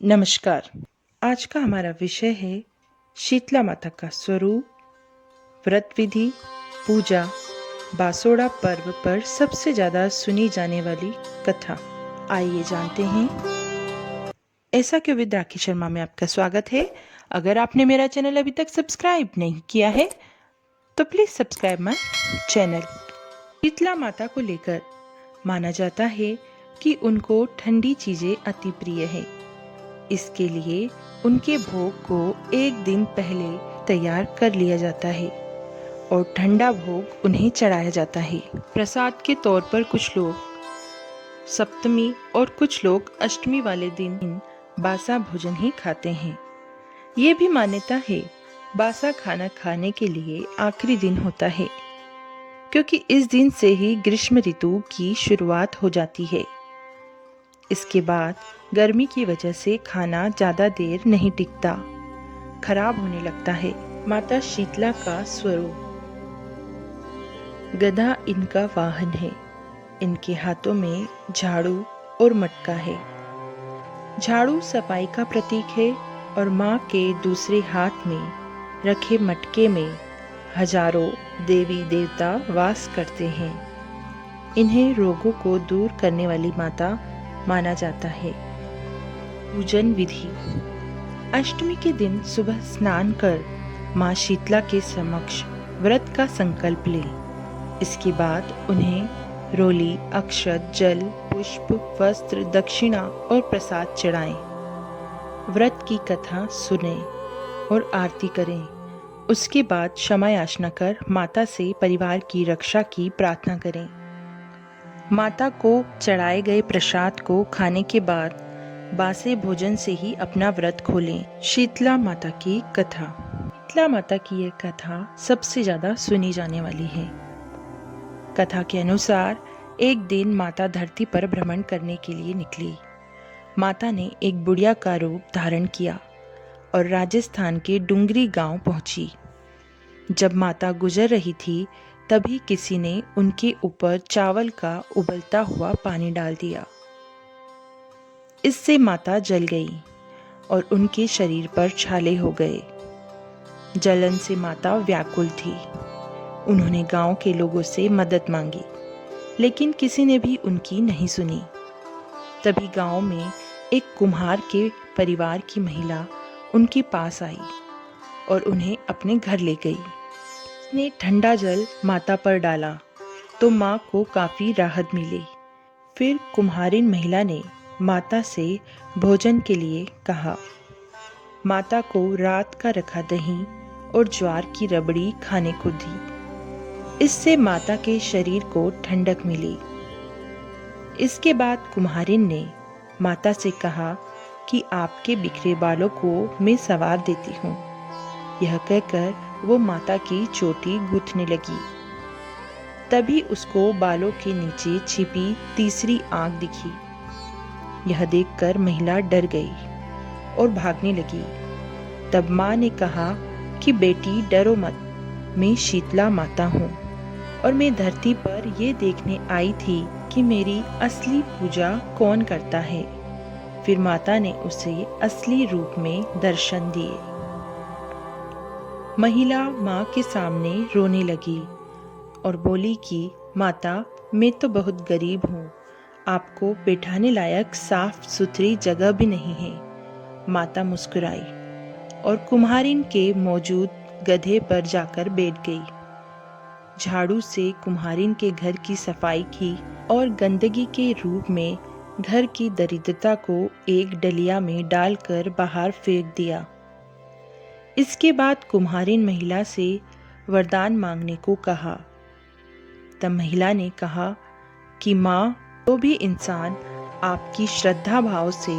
नमस्कार। आज का हमारा विषय है शीतला माता का स्वरूप, व्रत विधि, पूजा, बासोड़ा पर्व पर सबसे ज़्यादा सुनी जाने वाली कथा। आइए जानते हैं। ऐसा क्यों विद राखी शर्मा में आपका स्वागत है। अगर आपने मेरा चैनल अभी तक सब्सक्राइब नहीं किया है तो please subscribe my channel. Sheetla Mata को लेकर माना जाता है कि उनको ठंडी चीज़ें अति प्रिय है। इसके लिए उनके भोग को एक दिन पहले तैयार कर लिया जाता है और ठंडा भोग उन्हें चढ़ाया जाता है। प्रसाद के तौर पर कुछ लोग सप्तमी और कुछ लोग अष्टमी वाले दिन बासा भोजन ही खाते हैं। ये भी मान्यता है बासा खाना खाने के लिए आखिरी दिन होता है, क्योंकि इस दिन से ही ग्रीष्म ऋतु की शुरुआत हो जाती है। इसके बाद गर्मी की वजह से खाना ज़्यादा देर नहीं टिकता, खराब होने लगता है। माता शीतला का स्वरूप। गधा इनका वाहन है। इनके हाथों में झाड़ू और मटका है। झाड़ू सफाई का प्रतीक है और माँ के दूसरे हाथ में रखे मटके में हजारों देवी देवता वास करते हैं। इन्हें रोगों को दूर करने वाली माता माना जाता है। पूजन विधि। अष्टमी के दिन सुबह स्नान कर माँ शीतला के समक्ष व्रत का संकल्प लें। इसके बाद उन्हें रोली, अक्षत, जल, पुष्प, वस्त्र, दक्षिणा और प्रसाद चढ़ाएं। व्रत की कथा सुनें और आरती करें। उसके बाद क्षमा याचना कर माता से परिवार की रक्षा की प्रार्थना करें। माता को चढ़ाए गए प्रसाद को खाने के बाद बासे भोजन से ही अपना व्रत खोलें। शीतला माता की कथा। शीतला माता की यह कथा सबसे ज्यादा सुनी जाने वाली है। कथा के अनुसार एक दिन माता धरती पर भ्रमण करने के लिए निकली। माता ने एक बुढ़िया का रूप धारण किया और राजस्थान के डुंगरी गांव पहुंची। जब माता गुजर रही थी तभी किसी ने उनके ऊपर चावल का उबलता हुआ पानी डाल दिया। इससे माता जल गई और उनके शरीर पर छाले हो गए। जलन से माता व्याकुल थी। उन्होंने गांव के लोगों से मदद मांगी, लेकिन किसी ने भी उनकी नहीं सुनी। तभी गांव में एक कुम्हार के परिवार की महिला उनके पास आई और उन्हें अपने घर ले गई। उसने ठंडा जल माता पर डाला तो माँ को काफी राहत मिली। फिर कुम्हारिन महिला ने माता से भोजन के लिए कहा। माता को रात का रखा दही और ज्वार की रबड़ी खाने को दी। इससे माता के शरीर को ठंडक मिली। इसके बाद कुम्हारिन ने माता से कहा कि आपके बिखरे बालों को मैं संवार देती हूँ। यह कहकर वो माता की चोटी गूंथने लगी। तभी उसको बालों के नीचे छिपी तीसरी आंख दिखी। यह देखकर महिला डर गई और भागने लगी। तब माँ ने कहा कि बेटी डरो मत, मैं शीतला माता हूँ और मैं धरती पर ये देखने आई थी कि मेरी असली पूजा कौन करता है। फिर माता ने उसे असली रूप में दर्शन दिए। महिला माँ के सामने रोने लगी और बोली कि माता, मैं तो बहुत गरीब हूँ, आपको बैठाने लायक साफ सुथरी जगह भी नहीं है। माता मुस्कुराई और कुम्हारिन के मौजूद गधे पर जाकर बैठ गई। झाड़ू से कुम्हारिन के घर की सफाई की और गंदगी के रूप में घर की दरिद्रता को एक डलिया में डालकर बाहर फेंक दिया। इसके बाद कुम्हारिन महिला से वरदान मांगने को कहा। तब महिला ने कहा कि माँ, तो भी इंसान आपकी श्रद्धा भाव से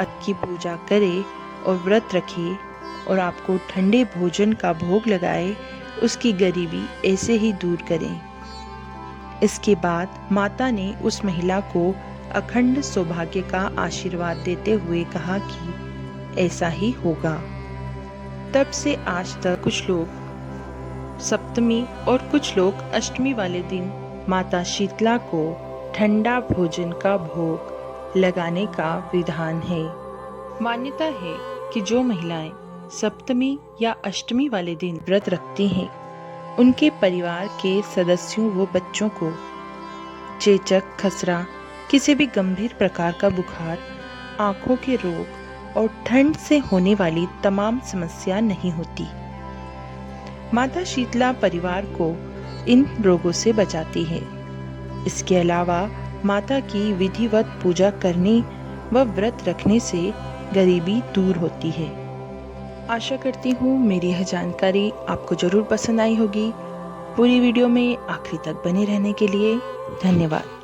आपकी पूजा करे और व्रत रखे और आपको ठंडे भोजन का भोग लगाए, उसकी गरीबी ऐसे ही दूर करें। इसके बाद माता ने उस महिला को अखंड सौभाग्य का आशीर्वाद देते हुए कहा कि ऐसा ही होगा। तब से आज तक कुछ लोग सप्तमी और कुछ लोग अष्टमी वाले दिन माता शीतला को ठंडा भोजन का भोग लगाने का विधान है। मान्यता है कि जो महिलाएं सप्तमी या अष्टमी वाले दिन व्रत रखती हैं, उनके परिवार के सदस्यों व बच्चों को चेचक, खसरा, किसी भी गंभीर प्रकार का बुखार, आंखों के रोग और ठंड से होने वाली तमाम समस्या नहीं होती। माता शीतला परिवार को इन रोगों से बचाती है। इसके अलावा माता की विधिवत पूजा करने व व्रत रखने से गरीबी दूर होती है। आशा करती हूँ मेरी यह जानकारी आपको ज़रूर पसंद आई होगी। पूरी वीडियो में आखिरी तक बने रहने के लिए धन्यवाद।